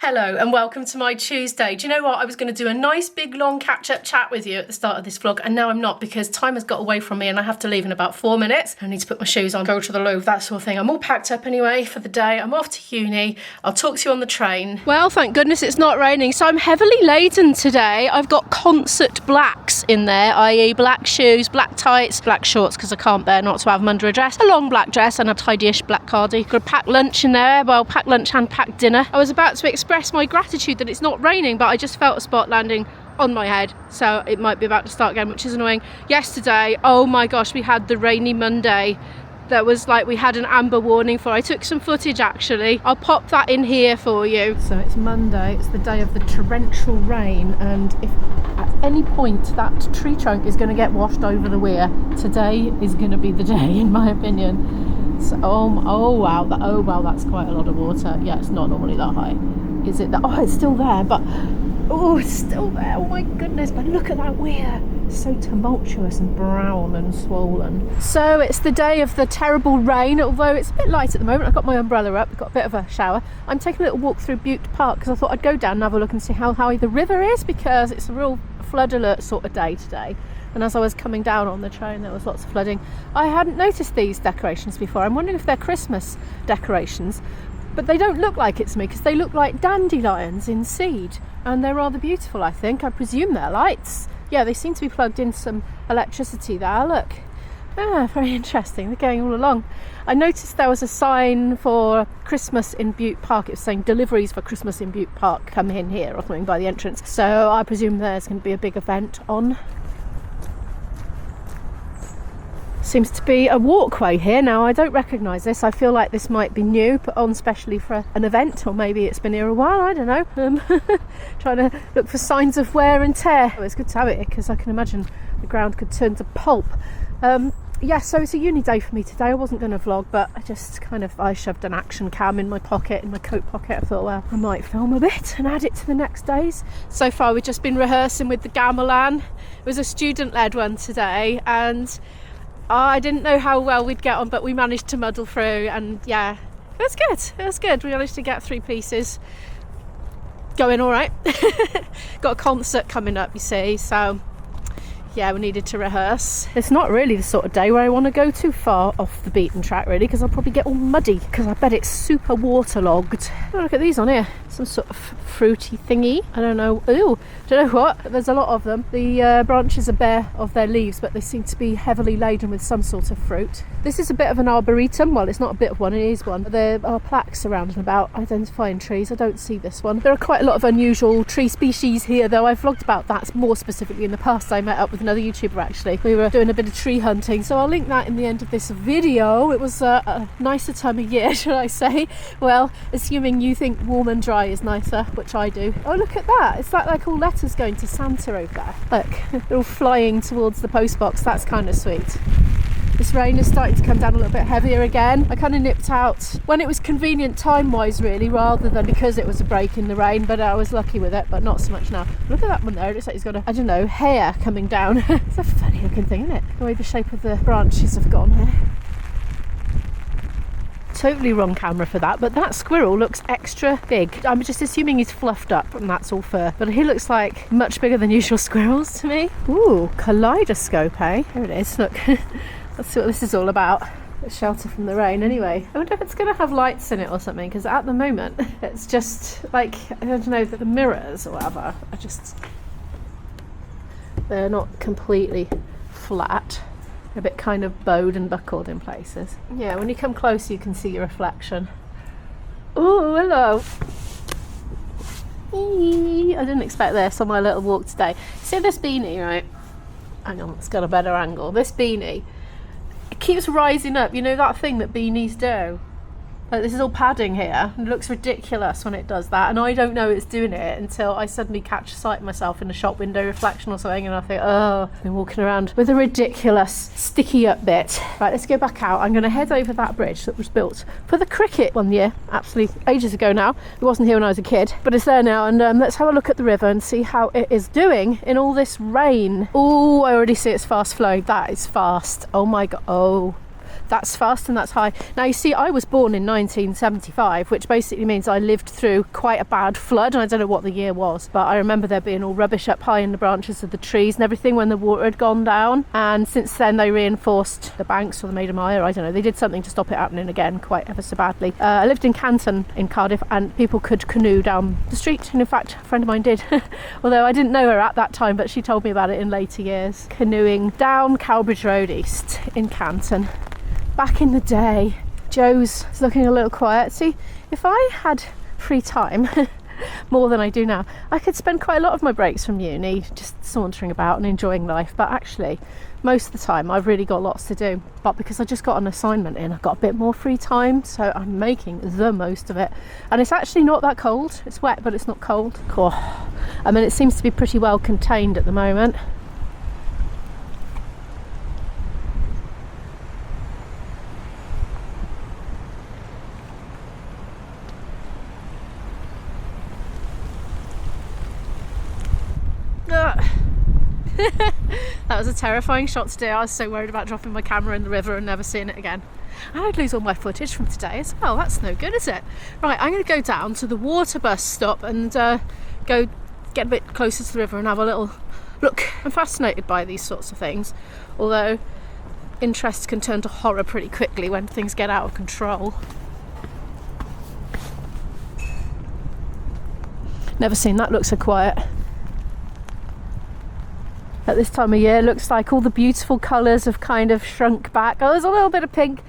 Hello and welcome to my Tuesday. Do you know what? I was going to do a nice big long catch-up chat with you at the start of this vlog, and now I'm not because time has got away from me and I have to leave in about 4 minutes. I need to put my shoes on, go to the Louvre, that sort of thing. I'm all packed up anyway for the day. I'm off to uni. I'll talk to you on the train. Well, thank goodness it's not raining, so I'm heavily laden today. I've got concert blacks in there, i.e. black shoes, black tights, black shorts because I can't bear not to have them under a dress, a long black dress and a tidy-ish black cardi. Got a packed lunch in there, well, packed lunch and packed dinner. I was about to express my gratitude that it's not raining, but I just felt a spot landing on my head, so it might be about to start again, which is annoying. Yesterday, oh my gosh, we had the rainy Monday that was like we had an amber warning for. I took some footage actually. I'll pop that in here for you. So it's Monday, it's the day of the torrential rain, and if at any point that tree trunk is going to get washed over the weir, today is going to be the day in my opinion. So, oh wow, that's quite a lot of water. Yeah, it's not normally that high. Is it that? Oh, it's still there, but oh, it's still there. Oh my goodness, but look at that weir. It's so tumultuous and brown and swollen. So it's the day of the terrible rain, although it's a bit light at the moment. I've got my umbrella up, I've got a bit of a shower. I'm taking a little walk through Butte Park because I thought I'd go down and have a look and see how high the river is, because it's a real flood alert sort of day today. And as I was coming down on the train, there was lots of flooding. I hadn't noticed these decorations before. I'm wondering if they're Christmas decorations, but they don't look like it's me because they look like dandelions in seed, and they're rather beautiful, I think. I presume they're lights. Yeah, they seem to be plugged in some electricity there, look. Ah, very interesting, they're going all along. I noticed there was a sign for Christmas in Butte Park. It was saying deliveries for Christmas in Butte Park, come in here or something by the entrance. So I presume there's going to be a big event on. Seems to be a walkway here now. I don't recognise this. I feel like this might be new, put on specially for an event, or maybe it's been here a while, I don't know. Trying to look for signs of wear and tear. Oh, it's good to have it because I can imagine the ground could turn to pulp. Yeah, so it's a uni day for me today. I wasn't going to vlog, but I shoved an action cam in my pocket, in my coat pocket. I thought, well, I might film a bit and add it to the next days. So far we've just been rehearsing with the gamelan. It was a student-led one today, and I didn't know how well we'd get on, but we managed to muddle through, and yeah, it was good. It was good. We managed to get 3 pieces going all right. Got a concert coming up, you see, so yeah, we needed to rehearse. It's not really the sort of day where I want to go too far off the beaten track, really, because I'll probably get all muddy, because I bet it's super waterlogged. Oh, look at these on here. Some sort of fruity thingy. I don't know. Ooh, do you know what? There's a lot of them. The branches are bare of their leaves, but they seem to be heavily laden with some sort of fruit. This is a bit of an arboretum. Well, it's not a bit of one, it is one. There are plaques around and about identifying trees. I don't see this one. There are quite a lot of unusual tree species here, though. I've vlogged about that more specifically in the past. I met up with another YouTuber, actually. We were doing a bit of tree hunting, so I'll link that in the end of this video. It was a nicer time of year, should I say. Well, assuming you think warm and dry is nicer, which I do. Oh, look at that. It's like all letters going to Santa over there. Look, they're all flying towards the postbox. That's kind of sweet. This rain is starting to come down a little bit heavier again. I kind of nipped out when it was convenient time-wise, really, rather than because it was a break in the rain, but I was lucky with it, but not so much now. Look at that one there. It looks like he's got a, I don't know, hair coming down. It's a funny looking thing, isn't it? The way the shape of the branches have gone here. Totally wrong camera for that, but that squirrel looks extra big. I'm just assuming he's fluffed up and that's all fur, but he looks like much bigger than usual squirrels to me. Ooh, kaleidoscope, eh? Here it is, look. Let's see what this is all about. A shelter from the rain anyway. I wonder if it's going to have lights in it or something, because at the moment it's just like, I don't know, the mirrors or whatever are just, they're not completely flat. A bit kind of bowed and buckled in places. Yeah, when you come close you can see your reflection. Oh, hello. I didn't expect this on my little walk today. See this beanie, right? Hang on, it's got a better angle. This beanie, it keeps rising up. You know that thing that beanies do? Like, this is all padding here. It looks ridiculous when it does that, and I don't know it's doing it until I suddenly catch sight of myself in a shop window reflection or something, and I think, oh, I've been walking around with a ridiculous sticky up bit. Right, let's go back out. I'm going to head over that bridge that was built for the cricket one year, absolutely ages ago now. It wasn't here when I was a kid, but it's there now, and let's have a look at the river and see how it is doing in all this rain. Oh, I already see it's fast flowing. That is fast. Oh my god. Oh, That's fast and that's high. Now you see, I was born in 1975, which basically means I lived through quite a bad flood, and I don't know what the year was, but I remember there being all rubbish up high in the branches of the trees and everything when the water had gone down. And since then they reinforced the banks, or they made them higher, I don't know, they did something to stop it happening again quite ever so badly. I lived in Canton in Cardiff, and people could canoe down the street, and in fact a friend of mine did although I didn't know her at that time, but she told me about it in later years, canoeing down Cowbridge Road East in Canton back in the day. Joe's looking a little quiet. See, if I had free time more than I do now, I could spend quite a lot of my breaks from uni just sauntering about and enjoying life, but actually most of the time I've really got lots to do. But because I just got an assignment in, I've got a bit more free time, so I'm making the most of it. And it's actually not that cold. It's wet, but it's not cold. Oh, I mean, it seems to be pretty well contained at the moment. That was a terrifying shot today. I was so worried about dropping my camera in the river and never seeing it again. And I'd lose all my footage from today as well. That's no good, is it? Right, I'm going to go down to the water bus stop and go get a bit closer to the river and have a little look. I'm fascinated by these sorts of things, although interest can turn to horror pretty quickly when things get out of control. Never seen that look so quiet. At this time of year, it looks like all the beautiful colours have kind of shrunk back. Oh, there's a little bit of pink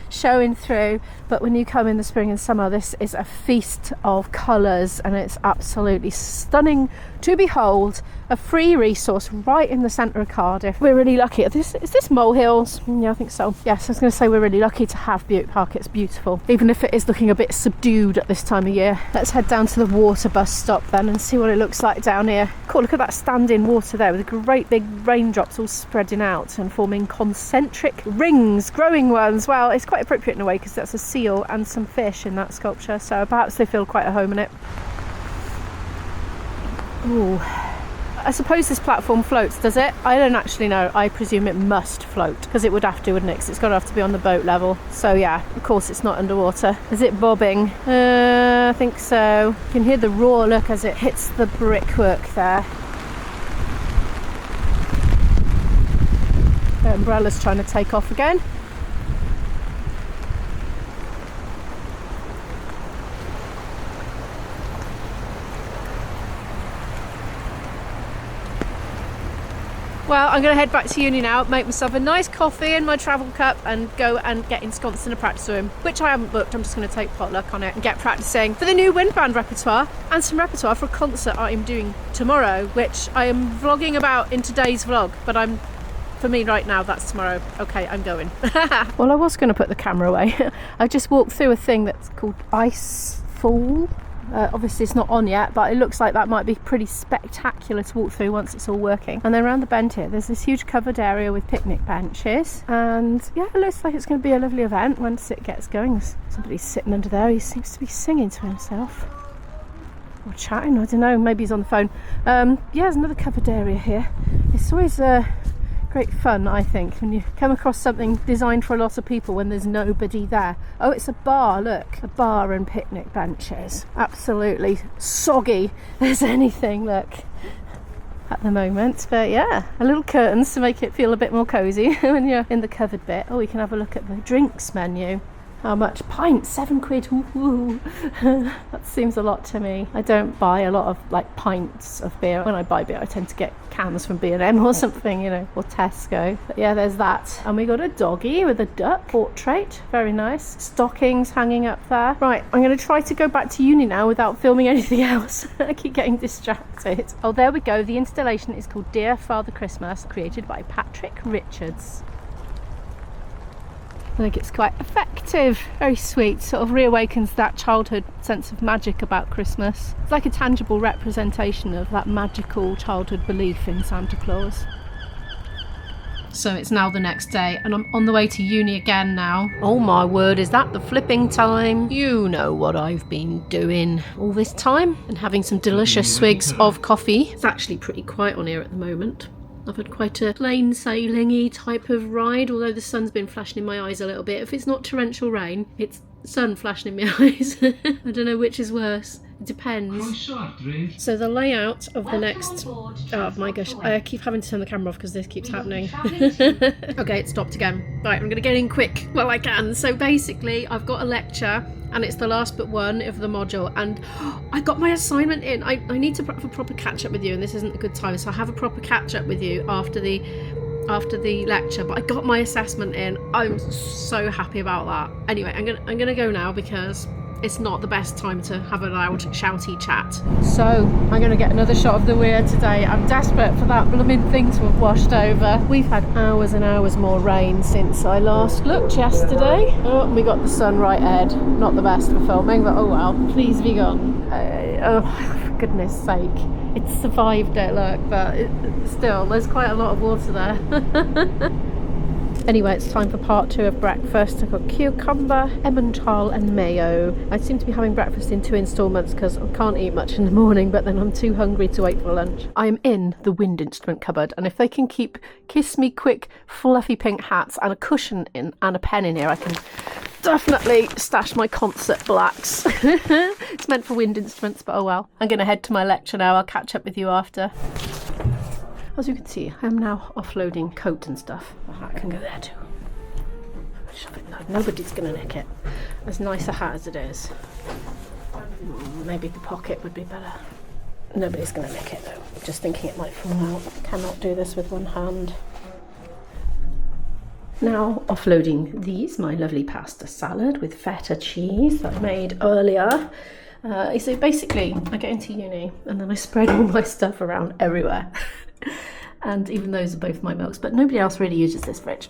showing through, but when you come in the spring and summer, this is a feast of colours, and it's absolutely stunning to behold. A free resource right in the centre of Cardiff. We're really lucky. Is this molehills? Yeah, I think so. Yes, I was going to say we're really lucky to have Butte Park. It's beautiful, even if it is looking a bit subdued at this time of year. Let's head down to the water bus stop then and see what it looks like down here. Cool, look at that standing water there with great big raindrops all spreading out and forming concentric rings, growing ones. Well, it's quite appropriate in a way because that's a seal and some fish in that sculpture, so perhaps they feel quite at home in it. Ooh. I suppose this platform floats, does it? I don't actually know. I presume it must float, because it would have to, wouldn't it? Because it's going to have to be on the boat level. So yeah, of course it's not underwater. Is it bobbing? I think so. You can hear the roar, look, as it hits the brickwork there. The umbrella's trying to take off again. Well, I'm going to head back to uni now, make myself a nice coffee in my travel cup and go and get ensconced in a practice room, which I haven't booked. I'm just going to take potluck on it and get practicing for the new wind band repertoire and some repertoire for a concert I'm doing tomorrow, which I am vlogging about in today's vlog, but for me right now, that's tomorrow. Okay, I'm going. Well, I was going to put the camera away. I just walked through a thing that's called Ice Fall. Obviously it's not on yet, but it looks like that might be pretty spectacular to walk through once it's all working. And then around the bend here, there's this huge covered area with picnic benches, and yeah, it looks like it's going to be a lovely event once it gets going. Somebody's sitting under there. He seems to be singing to himself or chatting, I don't know, maybe he's on the phone. Yeah, there's another covered area here. It's always great fun, I think, when you come across something designed for a lot of people when there's nobody there. Oh, it's a bar, look, a bar and picnic benches. Absolutely soggy as anything, look, at the moment. But yeah, a little curtains to make it feel a bit more cosy when you're in the covered bit. Oh, we can have a look at the drinks menu. How much? Pint, £7. Ooh. That seems a lot to me. I don't buy a lot of like pints of beer. When I buy beer, I tend to get cans from B&M or something, you know, or Tesco. But yeah, there's that. And we got a doggy with a duck portrait. Very nice. Stockings hanging up there. Right, I'm going to try to go back to uni now without filming anything else. I keep getting distracted. Oh, there we go. The installation is called Dear Father Christmas, created by Patrick Richards. I think it's quite effective, very sweet, sort of reawakens that childhood sense of magic about Christmas. It's like a tangible representation of that magical childhood belief in Santa Claus. So it's now the next day and I'm on the way to uni again now. Oh my word, is that the flipping time? You know what I've been doing all this time and having some delicious swigs of coffee. It's actually pretty quiet on here at the moment. I've had quite a plain sailing-y type of ride, although the sun's been flashing in my eyes a little bit. If it's not torrential rain, it's sun flashing in my eyes. I don't know which is worse. It depends. So the layout of the next... Oh my gosh, I keep having to turn the camera off because this keeps happening. Okay, it stopped again. Right, I'm going to get in quick while I can. So basically, I've got a lecture and it's the last but one of the module, and I got my assignment in. I need to have a proper catch up with you, and this isn't a good time, so I'll have a proper catch up with you after the lecture, but I got my assessment in. I'm so happy about that. Anyway, I'm gonna go now because it's not the best time to have a loud shouty chat. So I'm gonna get another shot of the weir today. I'm desperate for that blooming thing to have washed over. We've had hours and hours more rain since I last looked yesterday. Oh, we got the sun right ahead. Not the best for filming, but oh well. Please be gone. Oh, for goodness sake. It's survived it, look, but still, there's quite a lot of water there. Anyway, it's time for part 2 of breakfast. I've got cucumber, Emmental and mayo. I seem to be having breakfast in 2 instalments because I can't eat much in the morning, but then I'm too hungry to wait for lunch. I'm in the wind instrument cupboard, and if they can keep Kiss Me Quick fluffy pink hats and a cushion in and a pen in here, I can definitely stash my concert blacks. It's meant for wind instruments, but oh well. I'm going to head to my lecture now. I'll catch up with you after. As you can see, I'm now offloading coat and stuff. That can go there too. Shove it. No, nobody's going to nick it. As nice a hat as it is. Maybe the pocket would be better. Nobody's going to nick it though. Just thinking it might fall out. Cannot do this with one hand. Now offloading these, my lovely pasta salad with feta cheese that I made earlier. So basically, I get into uni and then I spread all my stuff around everywhere. And even those are both my milks, but nobody else really uses this fridge.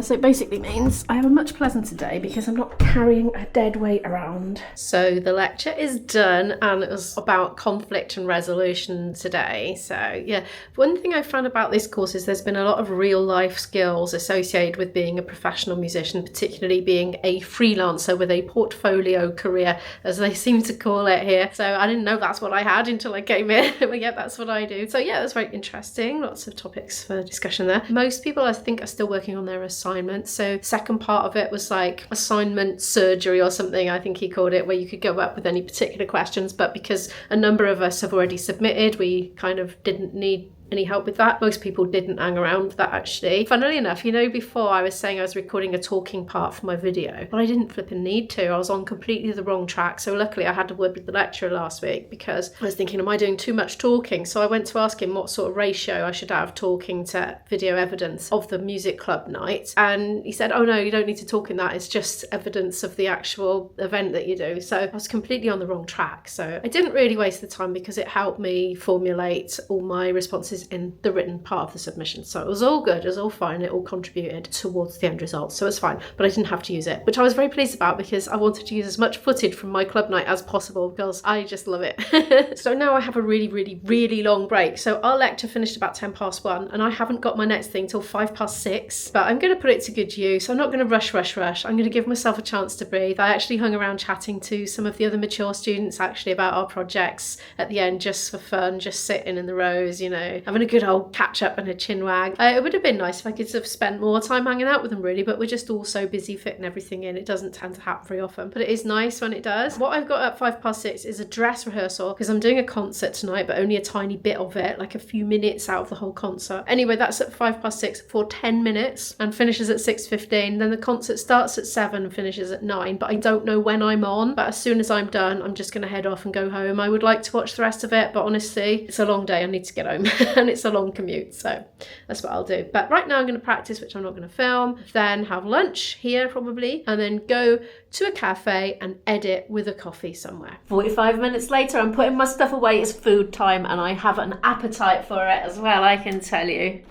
So it basically means I have a much pleasanter day because I'm not carrying a dead weight around. So the lecture is done, and it was about conflict and resolution today. So yeah, one thing I found about this course is there's been a lot of real life skills associated with being a professional musician, particularly being a freelancer with a portfolio career, as they seem to call it here. So I didn't know that's what I had until I came in, but yeah, that's what I do. So yeah, that's very interesting. Lots of topics for discussion there. Most people, I think, are still working on their assignment. So second part of it was like assignment surgery or something, I think he called it, where you could go up with any particular questions, but because a number of us have already submitted, we kind of didn't need any help with that. Most people didn't hang around for that actually. Funnily enough, you know, before I was saying I was recording a talking part for my video, but I didn't flipping need to. I was on completely the wrong track. So luckily I had a word with the lecturer last week because I was thinking, am I doing too much talking? So I went to ask him what sort of ratio I should have talking to video evidence of the music club night. And he said, oh no, you don't need to talk in that. It's just evidence of the actual event that you do. So I was completely on the wrong track. So I didn't really waste the time because it helped me formulate all my responses in the written part of the submission. So it was all good, it was all fine, it all contributed towards the end result, so it's fine, but I didn't have to use it, which I was very pleased about because I wanted to use as much footage from my club night as possible because I just love it. So now I have a really long break. So our lecture finished about 1:10 and I haven't got my next thing till 6:05, but I'm going to put it to good use. I'm not going to rush. I'm going to give myself a chance to breathe. I actually hung around chatting to some of the other mature students actually about our projects at the end, just for fun, just sitting in the rows, you know, having a good old catch up and a chin wag. It would have been nice if I could have spent more time hanging out with them really, but we're just all so busy fitting everything in. It doesn't tend to happen very often, but it is nice when it does. What I've got at 6:05 is a dress rehearsal because I'm doing a concert tonight, but only a tiny bit of it, like a few minutes out of the whole concert. Anyway, that's at 6:05 for 10 minutes and finishes at 6:15. Then the concert starts at 7 and finishes at 9, but I don't know when I'm on, but as soon as I'm done, I'm just going to head off and go home. I would like to watch the rest of it, but honestly, it's a long day. I need to get home and it's a long commute, so that's what I'll do. But right now I'm going to practice, which I'm not going to film, then have lunch here probably, and then go to a cafe and edit with a coffee somewhere. 45 minutes later, I'm putting my stuff away. It's food time and I have an appetite for it as well, I can tell you.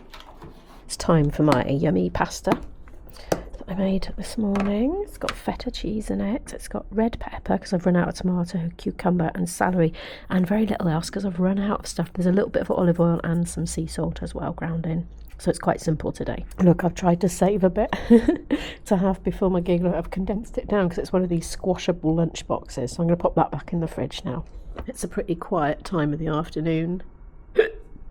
It's time for my yummy pasta that I made this morning. It's got feta cheese in it. It's got red pepper because I've run out of tomato, cucumber and celery, and very little else because I've run out of stuff. There's a little bit of olive oil and some sea salt as well ground in. So it's quite simple today. Look, I've tried to save a bit to have before my gig. Look, I've condensed it down because it's one of these squashable lunch boxes. So I'm going to pop that back in the fridge now. It's a pretty quiet time of the afternoon.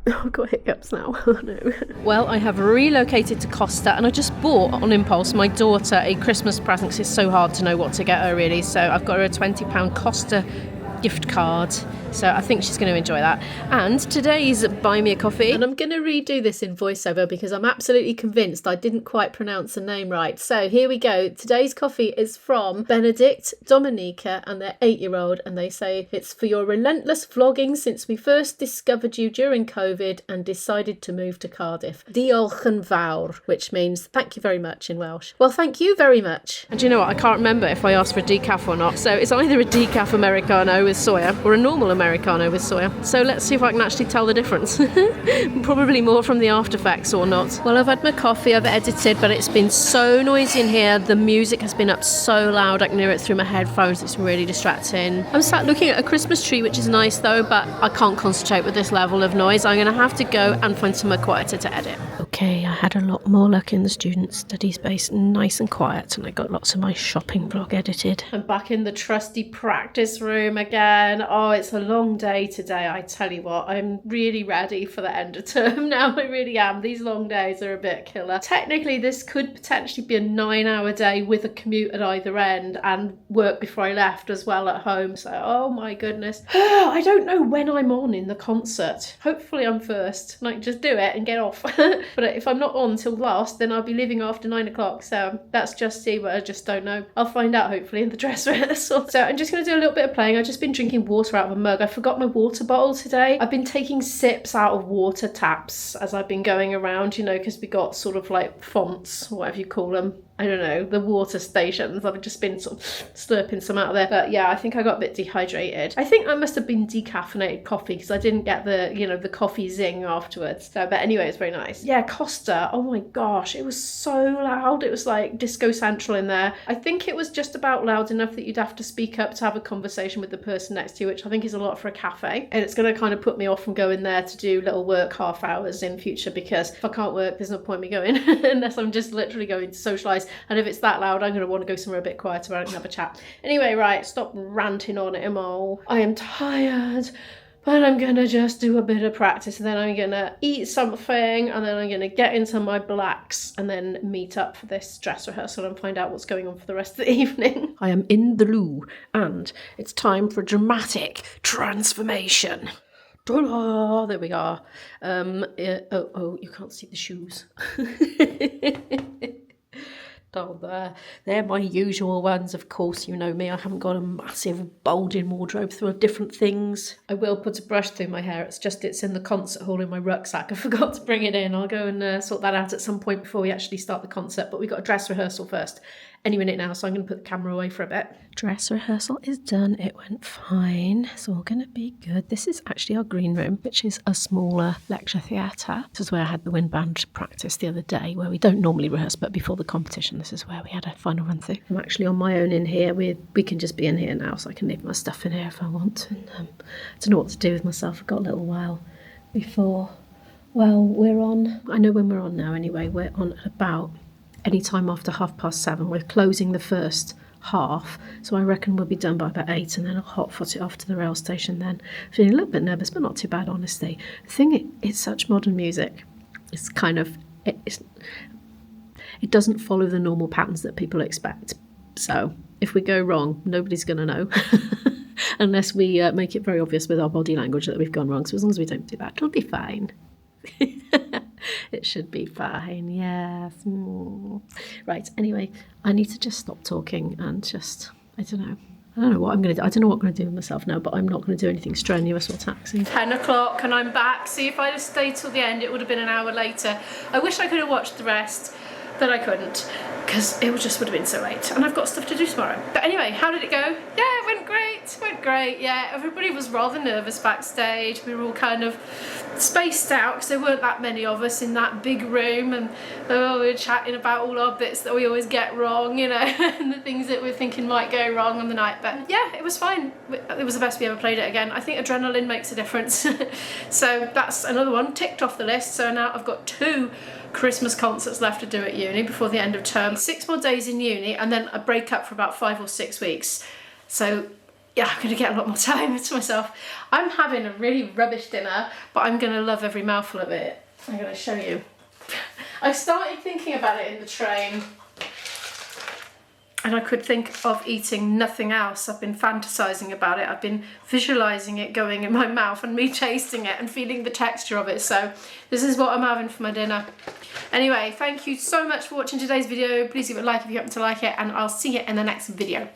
I've got hiccups now. Oh no. Well, I have relocated to Costa and I just bought on impulse my daughter a Christmas present because it's so hard to know what to get her really. So I've got her a £20 Costa gift card. So I think she's going to enjoy that. And today's Buy Me a Coffee. And I'm going to redo this in voiceover because I'm absolutely convinced I didn't quite pronounce the name right. So here we go. Today's coffee is from Benedict, Dominica and their 8-year-old. And they say it's for your relentless vlogging since we first discovered you during COVID and decided to move to Cardiff. Diolch yn fawr, which means thank you very much in Welsh. Well, thank you very much. And do you know what? I can't remember if I asked for a decaf or not. So it's either a decaf Americano with soya or a normal Americano with soya. So let's see if I can actually tell the difference. Probably more from the after effects or not. Well, I've had my coffee, I've edited, but it's been so noisy in here. The music has been up so loud, I can hear it through my headphones. It's really distracting. I'm sat looking at a Christmas tree, which is nice though, but I can't concentrate with this level of noise. I'm going to have to go and find somewhere quieter to edit. Okay, I had a lot more luck in the student study space, nice and quiet, and I got lots of my shopping vlog edited. I'm back in the trusty practice room again. Oh, it's a long day today, I tell you what. I'm really ready for the end of term now, I really am. These long days are a bit killer. Technically, this could potentially be a 9-hour day with a commute at either end and work before I left as well at home. So, oh my goodness. I don't know when I'm on in the concert. Hopefully I'm first. Like, just do it and get off. But if I'm not on till last, then I'll be leaving after 9 o'clock. So that's just see, but I just don't know. I'll find out hopefully in the dress rehearsal. So I'm just going to do a little bit of playing. I've just been drinking water out of a mug. I forgot my water bottle today. I've been taking sips out of water taps as I've been going around, you know, because we got sort of like fonts, whatever you call them. I don't know, the water stations. I've just been sort of slurping some out of there. But yeah, I think I got a bit dehydrated. I think I must have been decaffeinated coffee because I didn't get the, you know, the coffee zing afterwards. So, but anyway, it's very nice. Yeah, Costa, oh my gosh, it was so loud. It was like Disco Central in there. I think it was just about loud enough that you'd have to speak up to have a conversation with the person next to you, which I think is a lot for a cafe. And it's going to kind of put me off from going there to do little work half hours in future, because if I can't work, there's no point me going unless I'm just literally going to socialise. And if it's that loud, I'm going to want to go somewhere a bit quieter where I can have a chat. Anyway, right, stop ranting on it, Emol. I am tired, but I'm going to just do a bit of practice, and then I'm going to eat something, and then I'm going to get into my blacks and then meet up for this dress rehearsal and find out what's going on for the rest of the evening. I am in the loo, and it's time for dramatic transformation. Ta-da! There we are. Oh, you can't see the shoes. Oh, they're my usual ones, of course. You know me, I haven't got a massive bulging wardrobe full of different things. I will put a brush through my hair. It's in the concert hall in my rucksack. I forgot to bring it in. I'll go and sort that out at some point before we actually start the concert. But we've got a dress rehearsal first any minute now, so I'm going to put the camera away for a bit. Dress rehearsal is done. It went fine. It's all going to be good. This is actually our green room, which is a smaller lecture theatre. This is where I had the wind band practice the other day, where we don't normally rehearse, but before the competition, this is where we had a final run through. I'm actually on my own in here. We can just be in here now, so I can leave my stuff in here if I want. And I don't know what to do with myself. I've got a little while before. Well, we're on. I know when we're on now anyway. We're on at about any time after 7:30. We're closing the first half, so I reckon we'll be done by about 8, and then I'll hot-foot it off to the rail station then. Feeling a little bit nervous, but not too bad, honestly. The thing, it's such modern music. It's kind of, it doesn't follow the normal patterns that people expect. So if we go wrong, nobody's going to know. Unless we make it very obvious with our body language that we've gone wrong. So as long as we don't do that, it'll be fine. It should be fine, yes. Right, anyway, I need to just stop talking and just, I don't know what I'm going to do. I don't know what I'm going to do with myself now, but I'm not going to do anything strenuous or taxing. 10 o'clock and I'm back. See, if I'd have stayed till the end, it would have been an hour later. I wish I could have watched the rest, but I couldn't, because it just would have been so late. And I've got stuff to do tomorrow. But anyway, how did it go? Yeah, it went great. It went great, yeah. Everybody was rather nervous backstage. We were all kind of spaced out because there weren't that many of us in that big room, and we were chatting about all our bits that we always get wrong, you know, and the things that we're thinking might go wrong on the night. But yeah, it was fine. It was the best we ever played it again. I think adrenaline makes a difference. So that's another one ticked off the list. So now I've got 2 Christmas concerts left to do at uni before the end of term. 6 more days in uni, and then a break up for about 5 or 6 weeks. So yeah, I'm gonna get a lot more time to myself. I'm having a really rubbish dinner, but I'm gonna love every mouthful of it. I'm gonna show you. I started thinking about it in the train, and I could think of eating nothing else. I've been fantasizing about it. I've been visualizing it going in my mouth and me tasting it and feeling the texture of it. So this is what I'm having for my dinner. Anyway, thank you so much for watching today's video. Please give it a like if you happen to like it, and I'll see you in the next video.